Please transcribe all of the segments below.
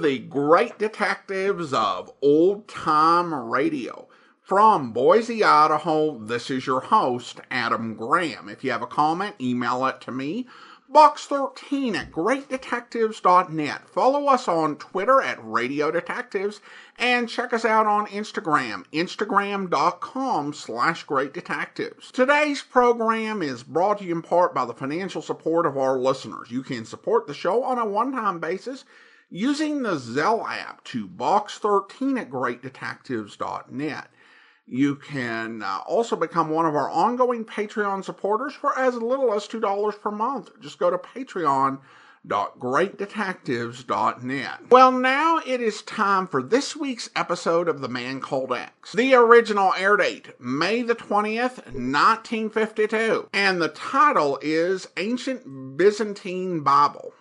the great detectives of old-time radio. From Boise, Idaho, this is your host, Adam Graham. If you have a comment, email it to me, box13@greatdetectives.net. Follow us on Twitter at Radio Detectives, and check us out on Instagram, instagram.com/greatdetectives. Today's program is brought to you in part by the financial support of our listeners. You can support the show on a one-time basis using the Zelle app to box13@greatdetectives.net. You can also become one of our ongoing Patreon supporters for as little as $2 per month. Just go to patreon.greatdetectives.net. Well, now it is time for this week's episode of The Man Called X. The original air date, May the 20th, 1952. And the title is Ancient Byzantine Bible.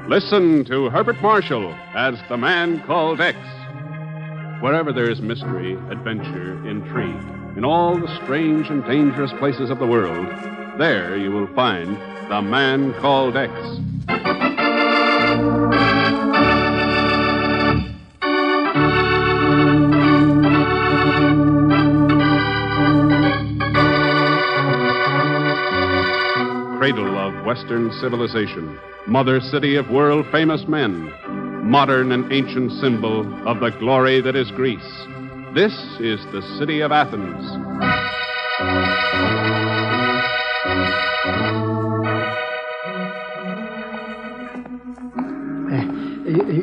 Listen to Herbert Marshall as The Man Called X. Wherever there is mystery, adventure, intrigue, in all the strange and dangerous places of the world, there you will find The Man Called X. Cradle of Western civilization, mother city of world-famous men, modern and ancient symbol of the glory that is Greece. This is the city of Athens.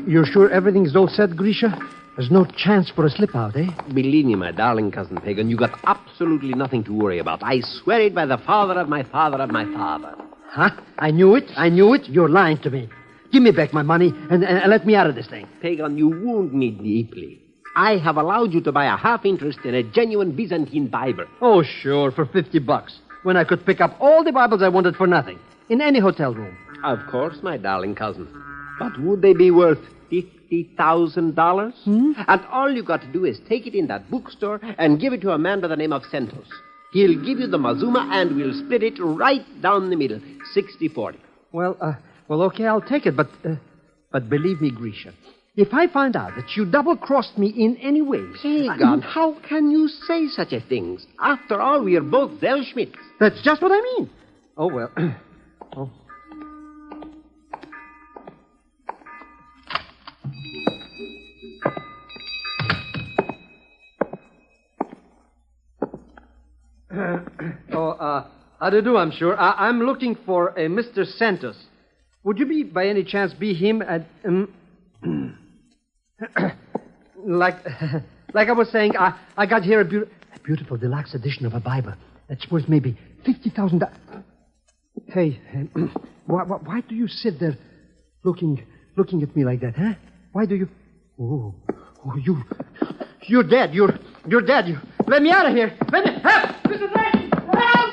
You're sure everything's all set, Grisha? There's no chance for a slip-out, eh? Believe me, my darling cousin Pegon, you got absolutely nothing to worry about. I swear it by the father of my father of my father. Huh? I knew it. You're lying to me. Give me back my money and let me out of this thing. Pegon, you wound me deeply. I have allowed you to buy a half interest in a genuine Byzantine Bible. Oh, sure, for $50, when I could pick up all the Bibles I wanted for nothing, in any hotel room. Of course, my darling cousin. But would they be worth $50,000? And all you got to do is take it in that bookstore and give it to a man by the name of Santos. He'll give you the Mazuma, and we'll split it right down the middle, 60-40. Well, okay, I'll take it, but believe me, Grisha, if I find out that you double-crossed me in any way... Pegon, how can you say such a thing? After all, we are both Welshmits. That's just what I mean. Oh, well. Oh. How do you do, I'm sure. I'm looking for a Mr. Santos. Would you by any chance be him at... like I was saying, I got here a beautiful deluxe edition of a Bible that's worth maybe $50,000. Hey, why do you sit there looking at me like that, huh? Why do you... Oh, you're dead. You're dead. Let me out of here. Let me... Help! Mr. Drake! Help!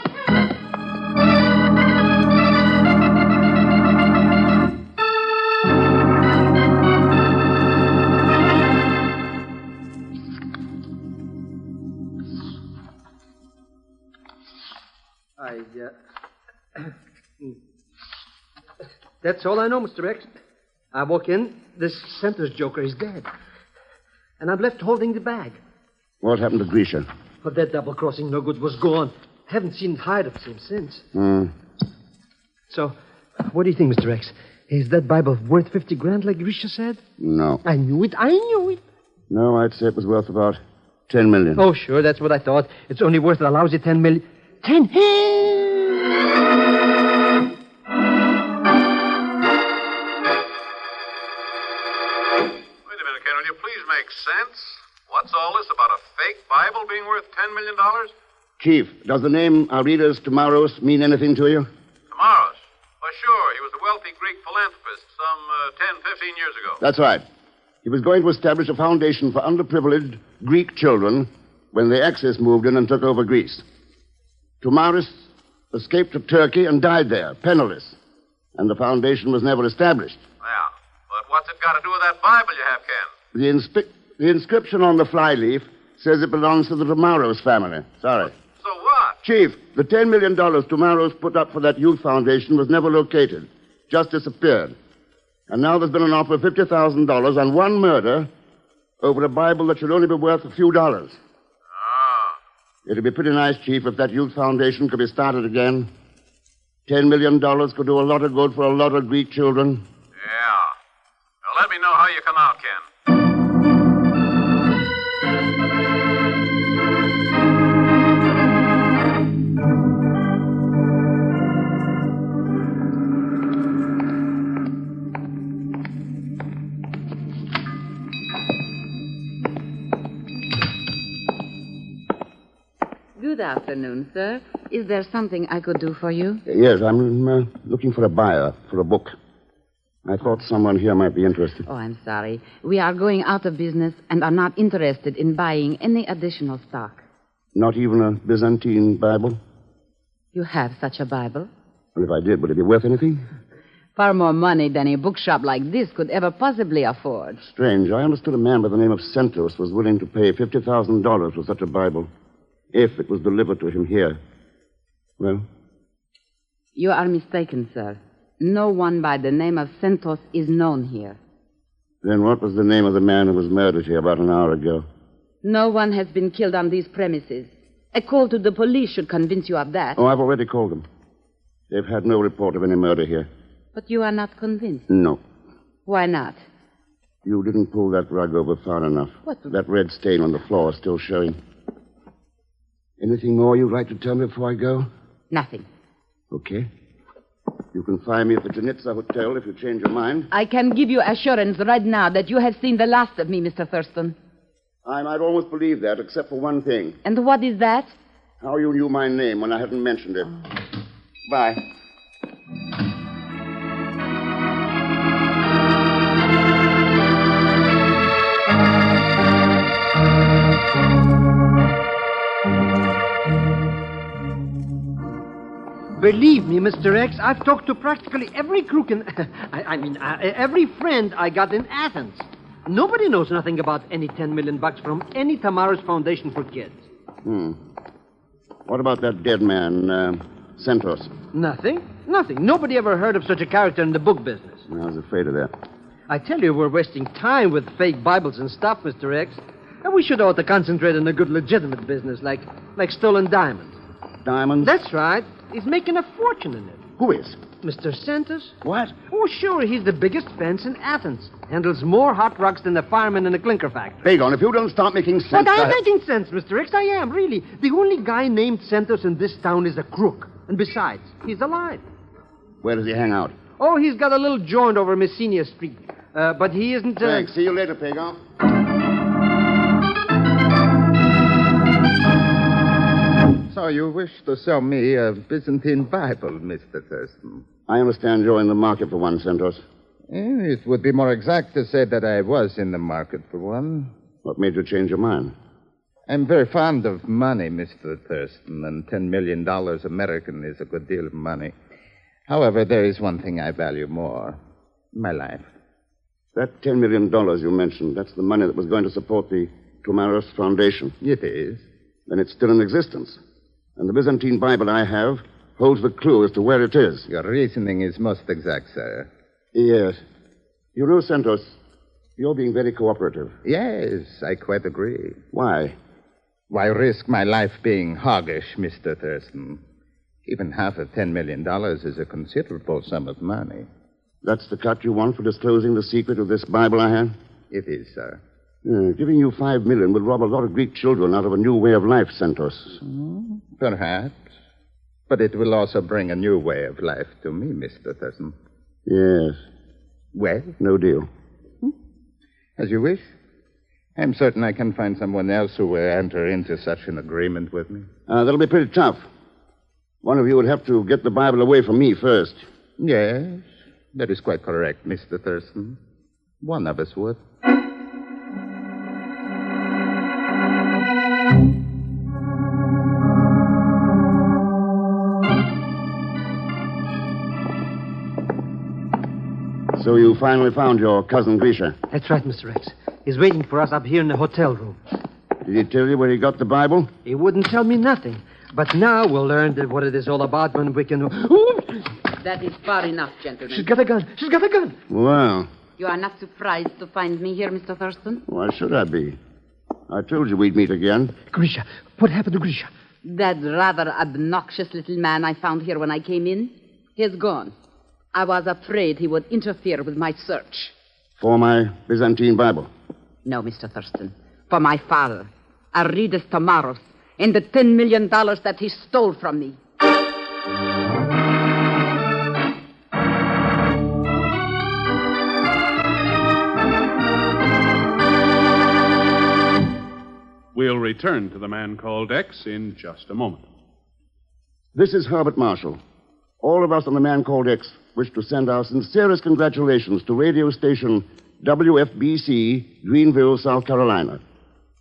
That's all I know, Mr. X. I walk in, this Santos joker is dead. And I'm left holding the bag. What happened to Grisha? But that double-crossing no good was gone. Haven't seen hide of him since. So, what do you think, Mr. X? Is that Bible worth $50,000 like Grisha said? No. I knew it. No, I'd say it was worth about $10 million. Oh, sure, that's what I thought. It's only worth a lousy $10 million. 10? Wait a minute, Ken. Will you please make sense? What's all this about a fake Bible being worth $10 million? Chief, does the name Aretas Tomaros mean anything to you? Tomaros? Well, sure. He was a wealthy Greek philanthropist some 10, 15 years ago. That's right. He was going to establish a foundation for underprivileged Greek children when the Axis moved in and took over Greece. Tomaros escaped to Turkey and died there, penniless. And the foundation was never established. Yeah, but what's it got to do with that Bible you have, Ken? The inscription on the flyleaf says it belongs to the Tomaros family. Sorry. So what? Chief, the $10 million Tomaros put up for that youth foundation was never located. Just disappeared. And now there's been an offer of $50,000 on one murder over a Bible that should only be worth a few dollars. Ah. It'd be pretty nice, Chief, if that youth foundation could be started again. $10 million could do a lot of good for a lot of Greek children. Yeah. Well, let me know how you come out, Ken. Good afternoon, sir. Is there something I could do for you? Yes, I'm looking for a buyer for a book. I thought someone here might be interested. Oh, I'm sorry. We are going out of business and are not interested in buying any additional stock. Not even a Byzantine Bible? You have such a Bible? Well, if I did, would it be worth anything? Far more money than a bookshop like this could ever possibly afford. Strange. I understood a man by the name of Santos was willing to pay $50,000 for such a Bible, if it was delivered to him here. Well? You are mistaken, sir. No one by the name of Santos is known here. Then what was the name of the man who was murdered here about an hour ago? No one has been killed on these premises. A call to the police should convince you of that. Oh, I've already called them. They've had no report of any murder here. But you are not convinced. No. Why not? You didn't pull that rug over far enough. What? That red stain on the floor is still showing. Anything more you'd like to tell me before I go? Nothing. Okay. You can find me at the Janitsa Hotel if you change your mind. I can give you assurance right now that you have seen the last of me, Mr. Thurston. I might almost believe that, except for one thing. And what is that? How you knew my name when I hadn't mentioned it. Bye. Believe me, Mr. X, I've talked to practically every crook in... every friend I got in Athens. Nobody knows nothing about any $10 million from any Tamaris Foundation for Kids. What about that dead man, Santos? Nothing. Nobody ever heard of such a character in the book business. I was afraid of that. I tell you, we're wasting time with fake Bibles and stuff, Mr. X. And we should ought to concentrate on a good legitimate business, like stolen diamonds. Diamonds? That's right. He's making a fortune in it. Who is? Mr. Santos? What? Oh, sure. He's the biggest fence in Athens. Handles more hot rocks than the fireman in a clinker factory. Pegon, if you don't stop making sense... But I'm making sense, Mr. X. I am, really. The only guy named Santos in this town is a crook. And besides, he's alive. Where does he hang out? Oh, he's got a little joint over Messina Street. But he isn't... Thanks. See you later, Pegon. So you wish to sell me a Byzantine Bible, Mr. Thurston? I understand you're in the market for one, Santos. It would be more exact to say that I was in the market for one. What made you change your mind? I'm very fond of money, Mr. Thurston, and $10 million American is a good deal of money. However, there is one thing I value more. My life. That $10 million you mentioned, that's the money that was going to support the Tomaros Foundation. It is. Then it's still in existence. And the Byzantine Bible I have holds the clue as to where it is. Your reasoning is most exact, sir. Yes. You know, Santos, you're being very cooperative. Yes, I quite agree. Why? Why risk my life being hoggish, Mr. Thurston? Even half of $10 million is a considerable sum of money. That's the cut you want for disclosing the secret of this Bible I have? It is, sir. Giving you $5 million would rob a lot of Greek children out of a new way of life, Santos. Perhaps. But it will also bring a new way of life to me, Mr. Thurston. Yes. Well? No deal. As you wish. I'm certain I can find someone else who will enter into such an agreement with me. That'll be pretty tough. One of you would have to get the Bible away from me first. Yes, that is quite correct, Mr. Thurston. One of us would. So you finally found your cousin Grisha. That's right, Mr. X. He's waiting for us up here in the hotel room. Did he tell you where he got the Bible? He wouldn't tell me nothing. But now we'll learn what it is all about when we can... That is far enough, gentlemen. She's got a gun. She's got a gun. Well, You are not surprised to find me here, Mr. Thurston? why should I be? I told you we'd meet again. Grisha. What happened to Grisha? That rather obnoxious little man I found here when I came in, he's gone. I was afraid he would interfere with my search. For my Byzantine Bible. No, Mr. Thurston. For my father, Aridas Tomaros, and the $10 million that he stole from me. We'll return to the man called X in just a moment. This is Herbert Marshall. All of us on the Man Called X wish to send our sincerest congratulations to radio station WFBC, Greenville, South Carolina.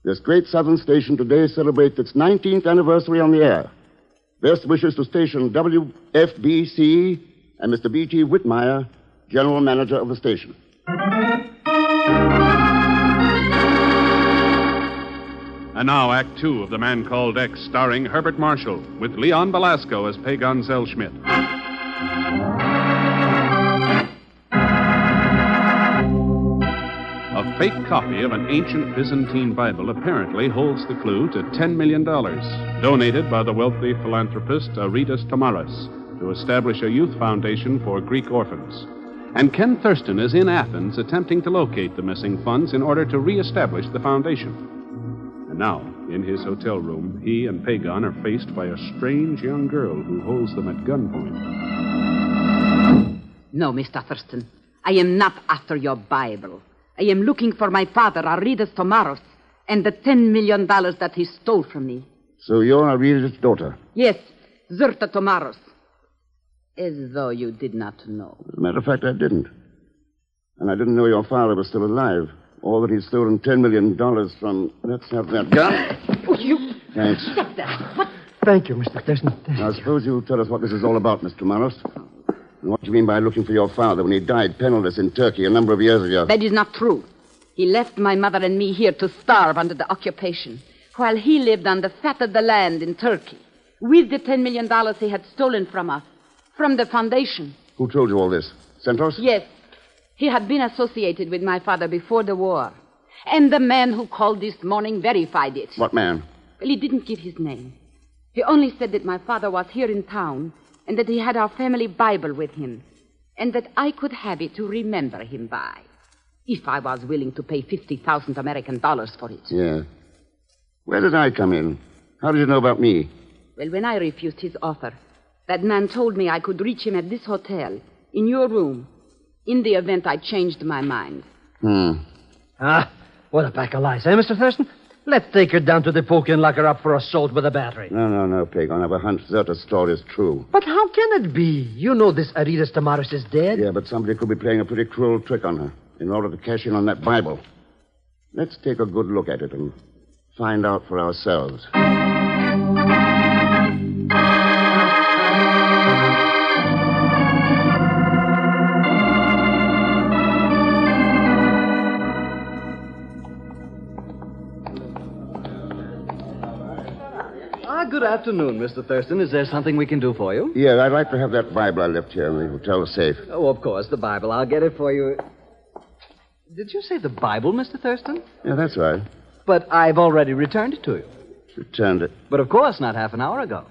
This great southern station today celebrates its 19th anniversary on the air. Best wishes to station WFBC and Mr. B.T. Whitmire, General Manager of the station. And now, Act Two of The Man Called X, starring Herbert Marshall, with Leon Belasco as Pegon Zellschmidt. A fake copy of an ancient Byzantine Bible apparently holds the clue to $10 million, donated by the wealthy philanthropist Aridas Tomaros to establish a youth foundation for Greek orphans. And Ken Thurston is in Athens attempting to locate the missing funds in order to reestablish the foundation. And now, in his hotel room, he and Pegon are faced by a strange young girl who holds them at gunpoint. No, Mr. Thurston. I am not after your Bible. I am looking for my father, Aridas Tomaros, and the $10 million that he stole from me. So you're Aridas' daughter? Yes, Zerta Tomaros. As though you did not know. As a matter of fact, I didn't. And I didn't know your father was still alive. Or that he'd stolen $10 million from... Let's have that gun. Oh, you... Thanks. Stop that. What? Thank you, Mr. Thurston. Now, suppose you tell us what this is all about, Mr. Tomaros. And what you mean by looking for your father when he died penniless in Turkey a number of years ago. That is not true. He left my mother and me here to starve under the occupation, while he lived on the fat of the land in Turkey, with the $10 million he had stolen from us, from the foundation. Who told you all this? Santos? Yes. He had been associated with my father before the war. And the man who called this morning verified it. What man? Well, he didn't give his name. He only said that my father was here in town and that he had our family Bible with him and that I could have it to remember him by if I was willing to pay 50,000 American dollars for it. Yeah. Where did I come in? How did you know about me? Well, when I refused his offer, that man told me I could reach him at this hotel, in your room, in the event I changed my mind. Ah, what a pack of lies, eh, Mr. Thurston? Let's take her down to the poker and lock her up for assault with a battery. No, Pegon. I have a hunch Zerta's story is true. But how can it be? You know this Aridas Tomaros is dead. Yeah, but somebody could be playing a pretty cruel trick on her in order to cash in on that Bible. Let's take a good look at it and find out for ourselves. Good afternoon, Mr. Thurston. Is there something we can do for you? Yeah, I'd like to have that Bible I left here in the hotel safe. Oh, of course, the Bible. I'll get it for you. Did you say the Bible, Mr. Thurston? Yeah, that's right. But I've already returned it to you. Returned it. But of course, not half an hour ago.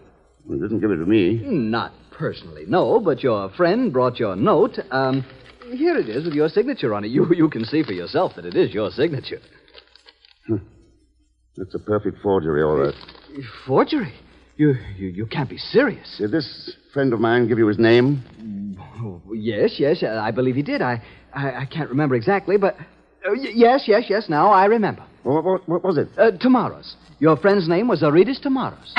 Well, you didn't give it to me. Not personally, no, but your friend brought your note. Here it is with your signature on it. You can see for yourself that it is your signature. It's a perfect forgery, all right. Forgery? You can't be serious. Did this friend of mine give you his name? Oh, yes, I believe he did. I can't remember exactly, but... yes, now I remember. What was it? Tomaros. Your friend's name was Aridas Tomaros.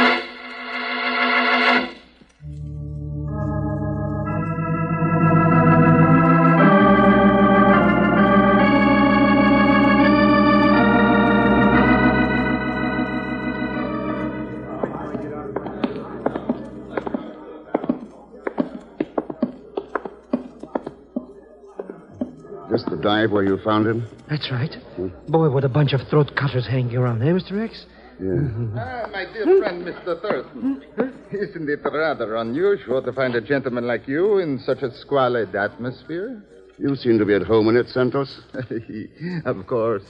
This the dive where you found him? That's right. Boy, what a bunch of throat cutters hanging around, eh, Mr. X? My dear friend, Mr. Thurston. Isn't it rather unusual to find a gentleman like you in such a squalid atmosphere? You seem to be at home in it, Santos. Of course.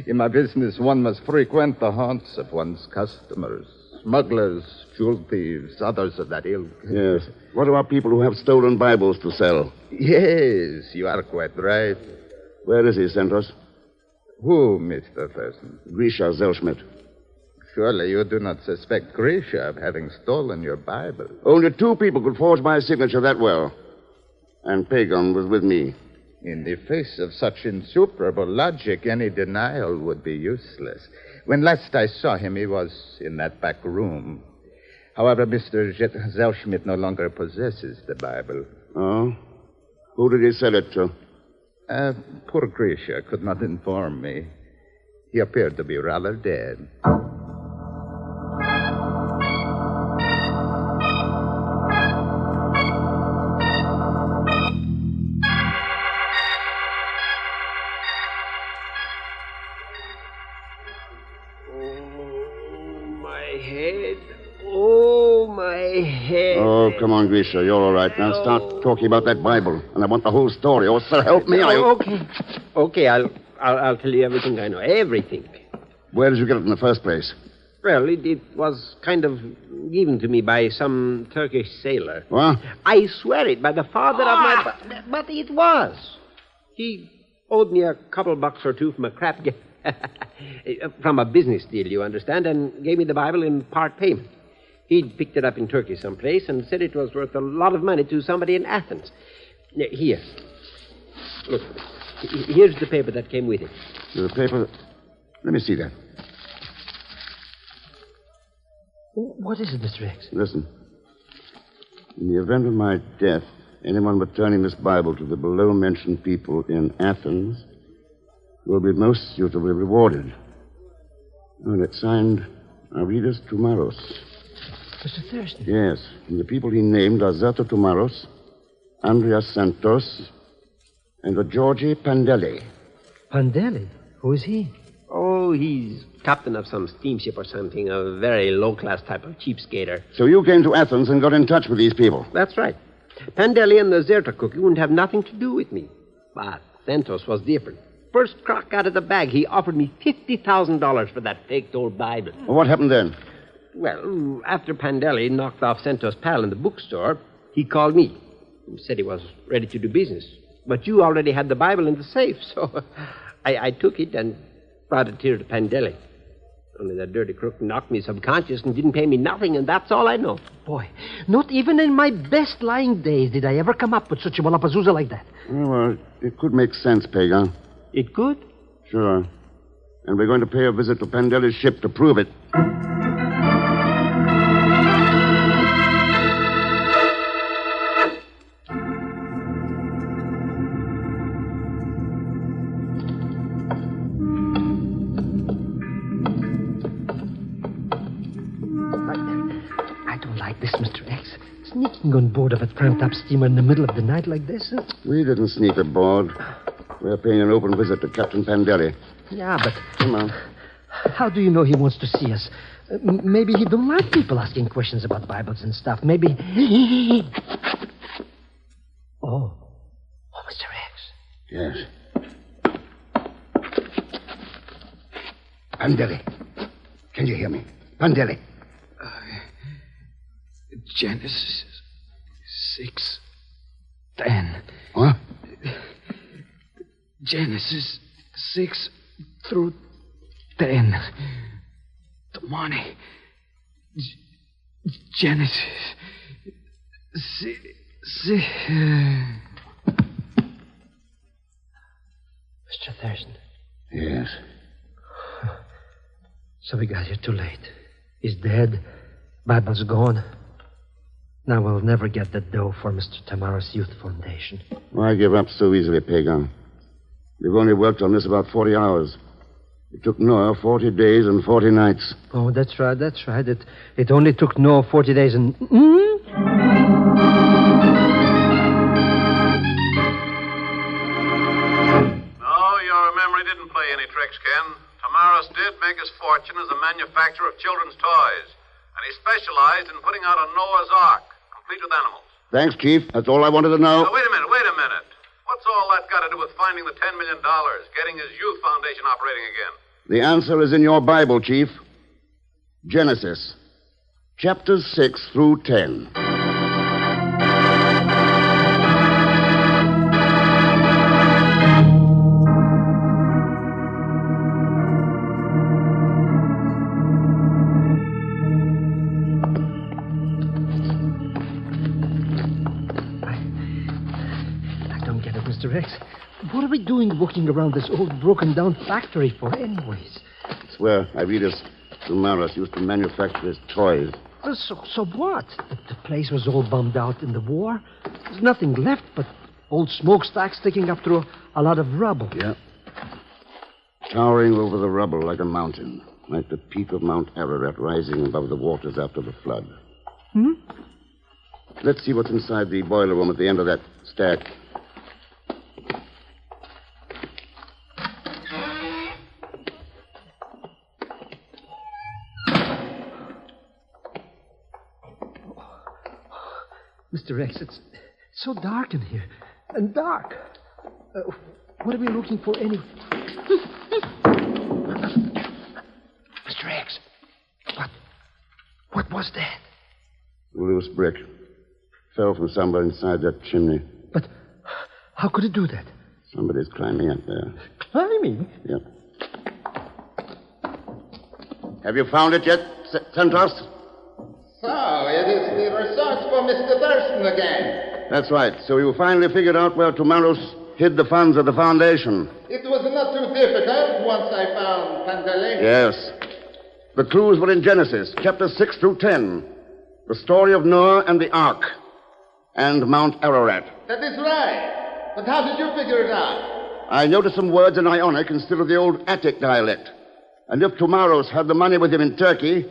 In my business, one must frequent the haunts of one's customers. Smugglers, jewel thieves, others of that ilk. Yes. What about people who have stolen Bibles to sell? Yes, you are quite right. Where is he, Santos? Who, Mr. Thurston? Grisha Zellschmidt. Surely you do not suspect Grisha of having stolen your Bible. Only 2 people could forge my signature that well. And Pegon was with me. In the face of such insuperable logic, any denial would be useless. When last I saw him, he was in that back room. However, Mr. Zellschmidt no longer possesses the Bible. Oh? Who did he sell it to? Poor Grisha could not inform me. He appeared to be rather dead. Oh, come on, Grisha. You're all right. Now start talking about that Bible. And I want the whole story. Oh, sir, help me. Okay, I'll tell you everything I know. Everything. Where did you get it in the first place? Well, it was kind of given to me by some Turkish sailor. What? I swear it by the father of my... But it was. He owed me a couple bucks or two from a crap... from a business deal, you understand, and gave me the Bible in part payment. He'd picked it up in Turkey someplace and said it was worth a lot of money to somebody in Athens. Here. Look, here's the paper that came with it. The paper... Let me see that. What is it, Mr. X? Listen. In the event of my death, anyone returning this Bible to the below-mentioned people in Athens will be most suitably rewarded. And it's signed Avidas Toumaros. Mr. Thurston? Yes. And the people he named are Zerto Toumaros, Andreas Santos, and a Georgi Pandeli. Pandeli? Who is he? Oh, he's captain of some steamship or something, a very low-class type of cheapskater. So you came to Athens and got in touch with these people? That's right. Pandeli and the Zerto cookie wouldn't have nothing to do with me. But Santos was different. First crock out of the bag, he offered me $50,000 for that faked old Bible. Well, what happened then? Well, after Pandeli knocked off Santos' pal in the bookstore, he called me. He said he was ready to do business. But you already had the Bible in the safe, so I took it and brought it here to Pandeli. Only that dirty crook knocked me subconscious and didn't pay me nothing, and that's all I know. Boy, not even in my best lying days did I ever come up with such a wallapazooza like that. Well, it could make sense, Pegon. It could? Sure. And we're going to pay a visit to Pandeli's ship to prove it. I don't like this, Mr. X. Sneaking on board of a cramped-up steamer in the middle of the night like this. We didn't sneak aboard. We're paying an open visit to Captain Pandeli. Yeah, but... Come on. How do you know he wants to see us? Maybe he don't like people asking questions about Bibles and stuff. Maybe... Oh, Mr. X. Yes. Pandeli. Can you hear me? Pandeli. Genesis 6:10. What? Genesis 6 through 10. The money. Genesis 6. Mr. Thurston. Yes. So we got here too late. He's dead. Bible's gone. Now we'll never get the dough for Mr. Tamaros Youth Foundation. Why give up so easily, Pegon? We've only worked on this about 40 hours. It took Noah 40 days and 40 nights. Oh, that's right. It only took Noah 40 days and... No, you remember he didn't play any tricks, Ken. Tamaris did did make his fortune as a manufacturer of children's toys, and he specialized in putting out a Noah's Ark, complete with animals. Thanks, Chief. That's all I wanted to know. Now, wait a minute. What's all that got to do with finding the $10 million, getting his youth foundation operating again? The answer is in your Bible, Chief. Genesis, chapters 6 through 10. Mr. X, what are we doing walking around this old broken-down factory for anyways? It's where Iridus Sumarus used to manufacture his toys. So what? The place was all bummed out in the war. There's nothing left but old smokestacks sticking up through a lot of rubble. Yeah. Towering over the rubble like a mountain, like the peak of Mount Ararat rising above the waters after the flood. Let's see what's inside the boiler room at the end of that stack. Mr. X, it's so dark in here. And dark. What are we looking for anyway? Mr. X, what was that? A loose brick. Fell from somewhere inside that chimney. But how could it do that? Somebody's climbing up there. Climbing? Yep. Have you found it yet, Centros? So, it is the resourceful Mr. Thurston again. That's right. So you finally figured out where Tomaros hid the funds of the foundation. It was not too difficult once I found Pandele. Yes. The clues were in Genesis, chapters 6 through 10. The story of Noah and the Ark. And Mount Ararat. That is right. But how did you figure it out? I noticed some words in Ionic instead of the old Attic dialect. And if Tomaros had the money with him in Turkey,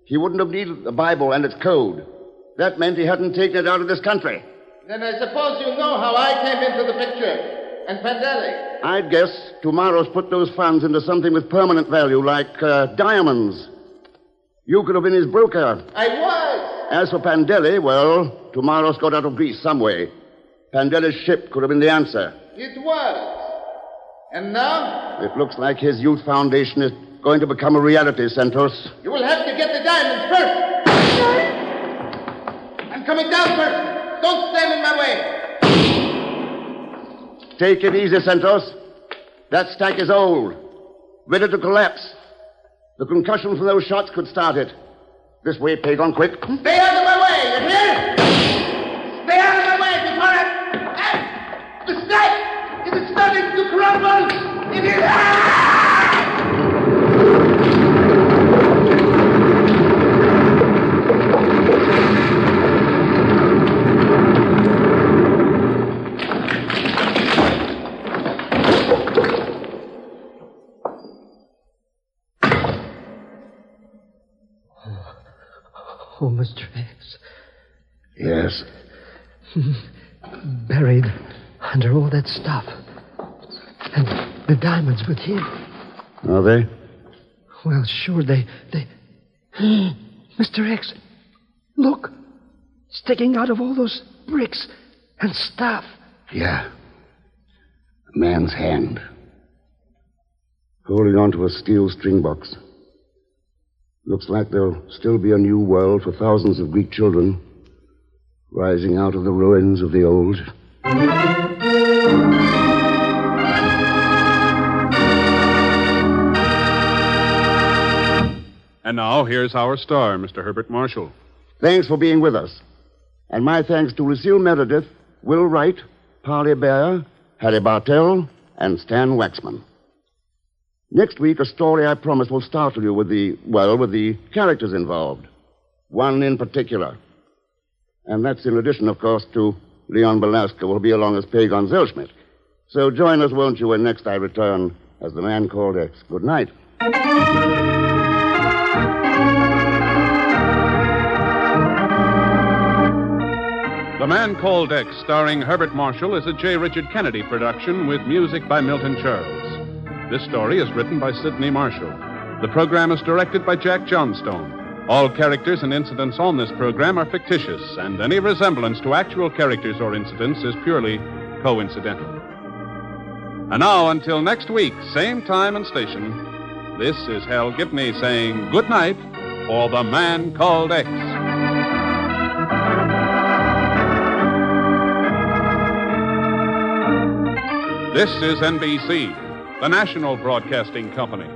he wouldn't have needed the Bible and its code. That meant he hadn't taken it out of this country. Then I suppose you know how I came into the picture. And Pandele. I'd guess Tomaros put those funds into something with permanent value, like diamonds. You could have been his broker. I was. As for Pandele, well, Tomaros got out of Greece some way. Pandele's ship could have been the answer. It was. And now? It looks like his youth foundation is going to become a reality, Santos. You will have to get the diamonds first. I'm coming down first. Don't stand in my way. Take it easy, Santos. That stack is old. Ready to collapse. The concussion from those shots could start it. This way, Pegon, quick. Stay out of my way, you hear? Stay out of my way before I... The stack! It is starting to crumble! It is... Oh, Mr. X. Yes. Buried under all that stuff. And the diamonds with him. Are they? Well, sure, they... Mr. X, look. Sticking out of all those bricks and stuff. Yeah. A man's hand. Holding on to a steel string box. Looks like there'll still be a new world for thousands of Greek children rising out of the ruins of the old. And now, here's our star, Mr. Herbert Marshall. Thanks for being with us. And my thanks to Lucille Meredith, Will Wright, Polly Bear, Harry Bartell, and Stan Waxman. Next week, a story I promise will startle you with the characters involved. One in particular. And that's in addition, of course, to Leon Belasco will be along as Pegon Zellschmidt. So join us, won't you, when next I return as the Man Called X. Good night. The Man Called X, starring Herbert Marshall, is a J. Richard Kennedy production with music by Milton Charles. This story is written by Sidney Marshall. The program is directed by Jack Johnstone. All characters and incidents on this program are fictitious, and any resemblance to actual characters or incidents is purely coincidental. And now, until next week, same time and station, this is Hal Gibney saying good night for The Man Called X. This is NBC, the national broadcasting company.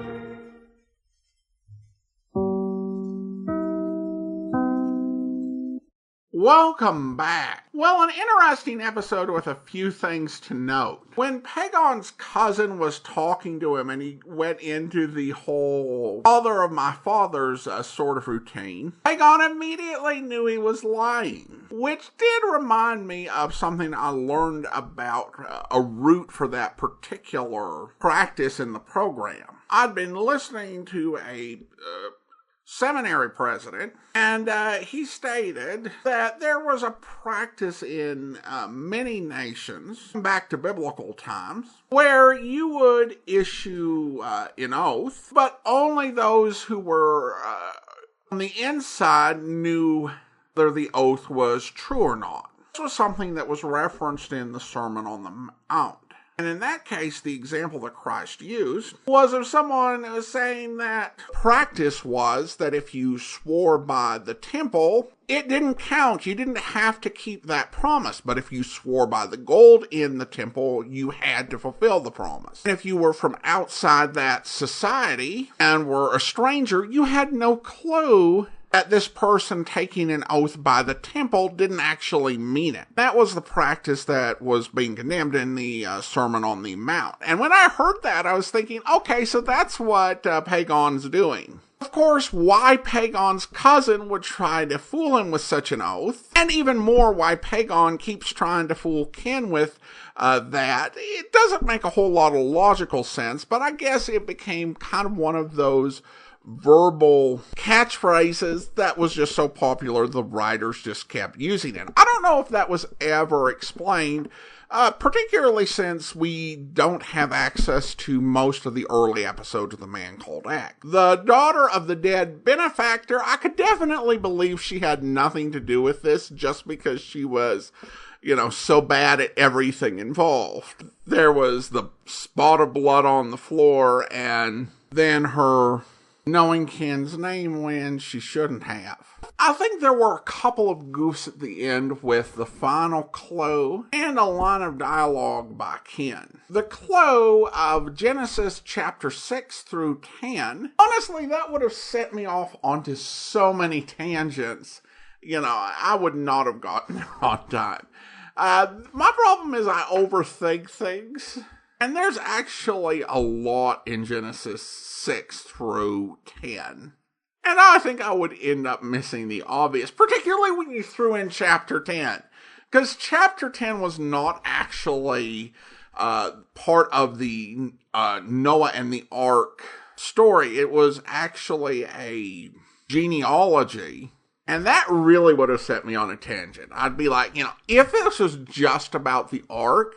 Welcome back. Well, an interesting episode with a few things to note. When Pegon's cousin was talking to him and he went into the whole father of my father's sort of routine, Pegon immediately knew he was lying, which did remind me of something I learned about a root for that particular practice in the program. I'd been listening to a seminary president, and he stated that there was a practice in many nations, back to biblical times, where you would issue an oath, but only those who were on the inside knew whether the oath was true or not. This was something that was referenced in the Sermon on the Mount. And in that case, the example that Christ used was of someone who was saying that practice was that if you swore by the temple, it didn't count. You didn't have to keep that promise. But if you swore by the gold in the temple, you had to fulfill the promise. And if you were from outside that society and were a stranger, you had no clue that this person taking an oath by the temple didn't actually mean it. That was the practice that was being condemned in the Sermon on the Mount. And when I heard that, I was thinking, okay, so that's what Pegon's doing. Of course, why Pegon's cousin would try to fool him with such an oath, and even more why Pegon keeps trying to fool Ken with that, it doesn't make a whole lot of logical sense, but I guess it became kind of one of those verbal catchphrases that was just so popular the writers just kept using it. I don't know if that was ever explained, particularly since we don't have access to most of the early episodes of The Man Called X. The daughter of the dead benefactor, I could definitely believe she had nothing to do with this just because she was, so bad at everything involved. There was the spot of blood on the floor and then her knowing Ken's name when she shouldn't have. I think there were a couple of goofs at the end with the final clue and a line of dialogue by Ken. The clue of Genesis chapter 6 through 10, honestly, that would have set me off onto so many tangents. I would not have gotten there on time. My problem is I overthink things. And there's actually a lot in Genesis 6 through 10. And I think I would end up missing the obvious, particularly when you threw in chapter 10. Because chapter 10 was not actually part of the Noah and the Ark story. It was actually a genealogy. And that really would have set me on a tangent. I'd be like, if this was just about the Ark,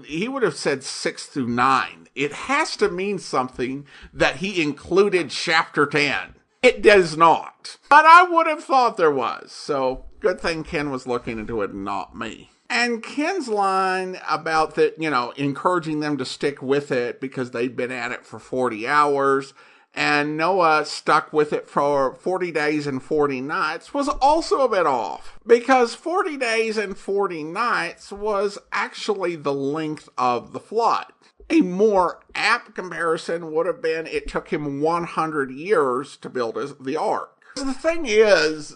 he would have said 6 through 9. It has to mean something that he included chapter 10. It does not. But I would have thought there was. So, good thing Ken was looking into it and not me. And Ken's line about that, encouraging them to stick with it because they'd been at it for 40 hours. And Noah stuck with it for 40 days and 40 nights was also a bit off. Because 40 days and 40 nights was actually the length of the flood. A more apt comparison would have been it took him 100 years to build the ark. The thing is,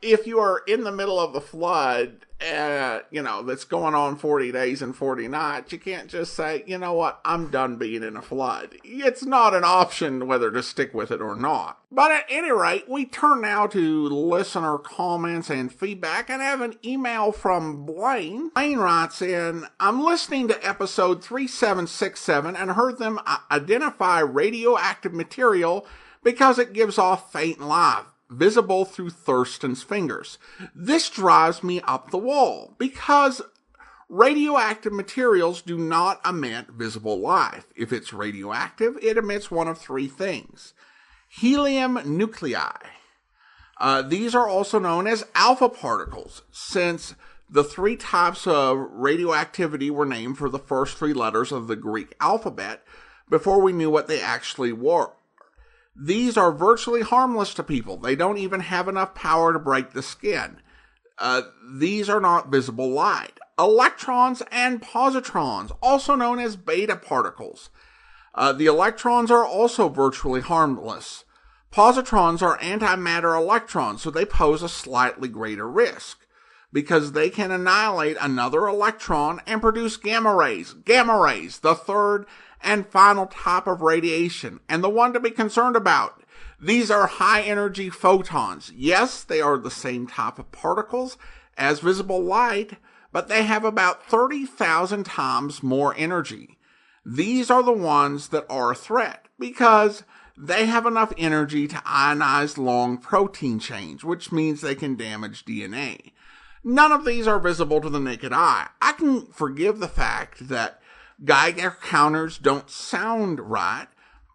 if you are in the middle of the flood, that's going on 40 days and 40 nights, you can't just say, you know what, I'm done being in a flood. It's not an option whether to stick with it or not. But at any rate, we turn now to listener comments and feedback, and have an email from Blaine. Blaine writes in, I'm listening to episode 3767 and heard them identify radioactive material because it gives off faint light, visible through Thurston's fingers. This drives me up the wall, because Radioactive materials do not emit visible light. If it's radioactive, it emits one of three things. Helium nuclei. These are also known as alpha particles, since the three types of radioactivity were named for the first three letters of the Greek alphabet before we knew what they actually were. These are virtually harmless to people. They don't even have enough power to break the skin. These are not visible light. Electrons and positrons, also known as beta particles. The electrons are also virtually harmless. Positrons are antimatter electrons, so they pose a slightly greater risk, because they can annihilate another electron and produce gamma rays. Gamma rays, the third and final type of radiation, and the one to be concerned about. These are high-energy photons. Yes, they are the same type of particles as visible light, but they have about 30,000 times more energy. These are the ones that are a threat, because they have enough energy to ionize long protein chains, which means they can damage DNA. None of these are visible to the naked eye. I can forgive the fact that Geiger counters don't sound right,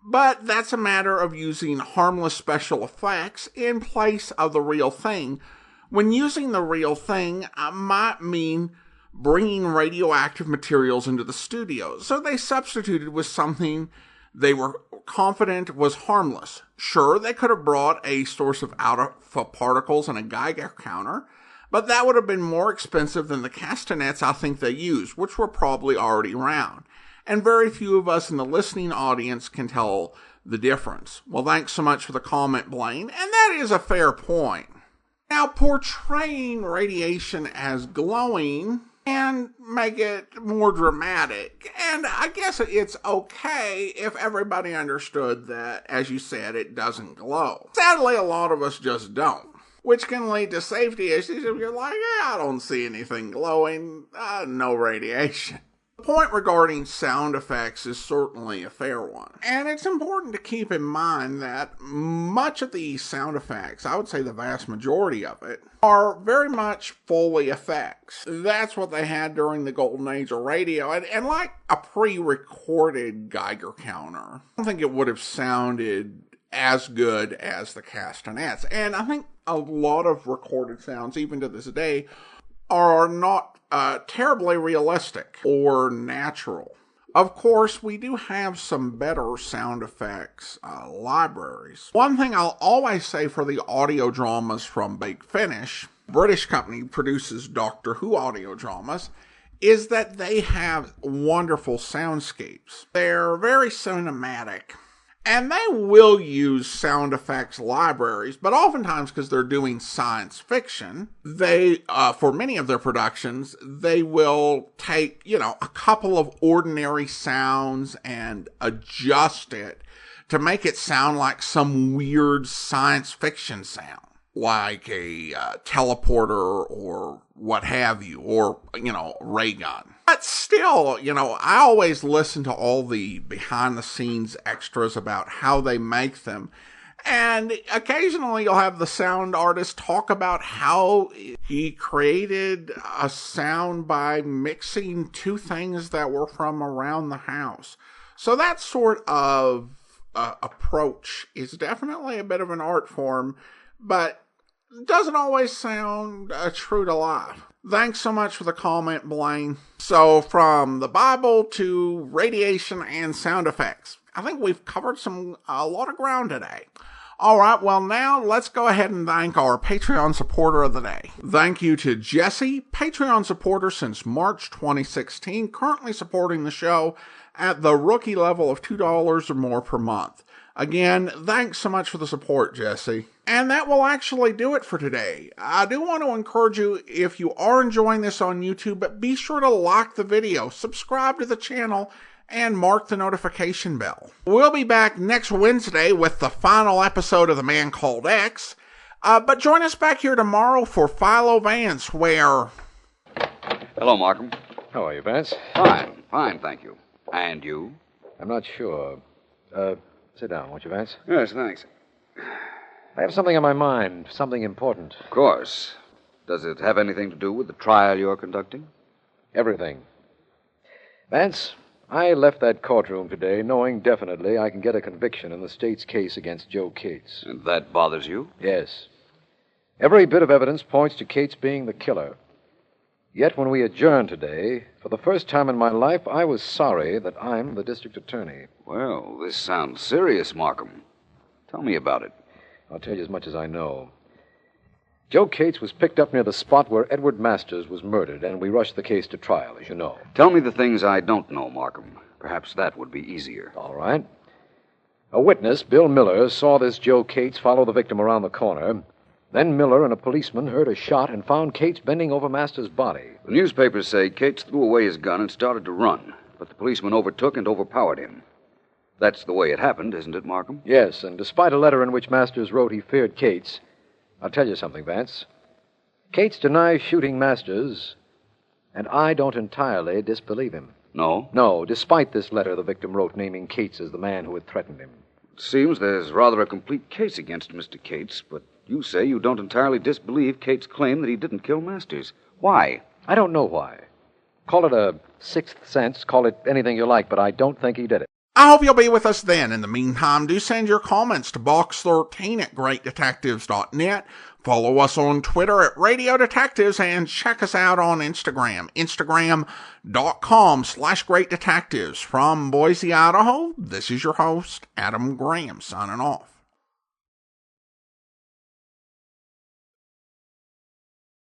but that's a matter of using harmless special effects in place of the real thing. When using the real thing, might mean bringing radioactive materials into the studio, so they substituted with something they were confident was harmless. Sure, they could have brought a source of alpha particles and a Geiger counter, but that would have been more expensive than the castanets I think they used, which were probably already around. And very few of us in the listening audience can tell the difference. Well, thanks so much for the comment, Blaine, and that is a fair point. Now, portraying radiation as glowing and make it more dramatic. And I guess it's okay if everybody understood that, as you said, it doesn't glow. Sadly, a lot of us just don't, which can lead to safety issues if you're like, I don't see anything glowing, no radiation. The point regarding sound effects is certainly a fair one. And it's important to keep in mind that much of the sound effects, I would say the vast majority of it, are very much Foley effects. That's what they had during the golden age of radio. And like a pre-recorded Geiger counter, I don't think it would have sounded as good as the castanets. And I think a lot of recorded sounds, even to this day, are not terribly realistic or natural. Of course, we do have some better sound effects libraries. One thing I'll always say for the audio dramas from Big Finish, British company produces Doctor Who audio dramas, is that they have wonderful soundscapes. They're very cinematic. And they will use sound effects libraries, but oftentimes because they're doing science fiction, they, for many of their productions, they will take, a couple of ordinary sounds and adjust it to make it sound like some weird science fiction sound, like a teleporter or what have you, or, ray gun. But still, I always listen to all the behind-the-scenes extras about how they make them. And occasionally you'll have the sound artist talk about how he created a sound by mixing two things that were from around the house. So that sort of approach is definitely a bit of an art form, but doesn't always sound true to life. Thanks so much for the comment, Blaine. So, from the Bible to radiation and sound effects, I think we've covered a lot of ground today. All right, well, now let's go ahead and thank our Patreon supporter of the day. Thank you to Jesse, Patreon supporter since March 2016, currently supporting the show at the rookie level of $2 or more per month. Again, thanks so much for the support, Jesse. And that will actually do it for today. I do want to encourage you, if you are enjoying this on YouTube, but be sure to like the video, subscribe to the channel, and mark the notification bell. We'll be back next Wednesday with the final episode of The Man Called X. But join us back here tomorrow for Philo Vance, where... Hello, Markham. How are you, Vance? Fine, thank you. And you? I'm not sure. Sit down, won't you, Vance? Yes, thanks. I have something on my mind, something important. Of course. Does it have anything to do with the trial you're conducting? Everything. Vance, I left that courtroom today knowing definitely I can get a conviction in the state's case against Joe Cates. And that bothers you? Yes. Every bit of evidence points to Cates being the killer. Yet when we adjourned today, for the first time in my life, I was sorry that I'm the district attorney. Well, this sounds serious, Markham. Tell me about it. I'll tell you as much as I know. Joe Cates was picked up near the spot where Edward Masters was murdered, and we rushed the case to trial, as you know. Tell me the things I don't know, Markham. Perhaps that would be easier. All right. A witness, Bill Miller, saw this Joe Cates follow the victim around the corner. Then Miller and a policeman heard a shot and found Cates bending over Masters' body. The newspapers say Cates threw away his gun and started to run, but the policeman overtook and overpowered him. That's the way it happened, isn't it, Markham? Yes, and despite a letter in which Masters wrote he feared Cates, I'll tell you something, Vance. Cates denies shooting Masters, and I don't entirely disbelieve him. No? No, despite this letter the victim wrote naming Cates as the man who had threatened him. It seems there's rather a complete case against Mr. Cates, but you say you don't entirely disbelieve Cates' claim that he didn't kill Masters. Why? I don't know why. Call it a sixth sense, call it anything you like, but I don't think he did it. I hope you'll be with us then. In the meantime, do send your comments to box13@greatdetectives.net. Follow us on Twitter at Radio Detectives and check us out on Instagram, instagram.com/greatdetectives. From Boise, Idaho, this is your host, Adam Graham, signing off.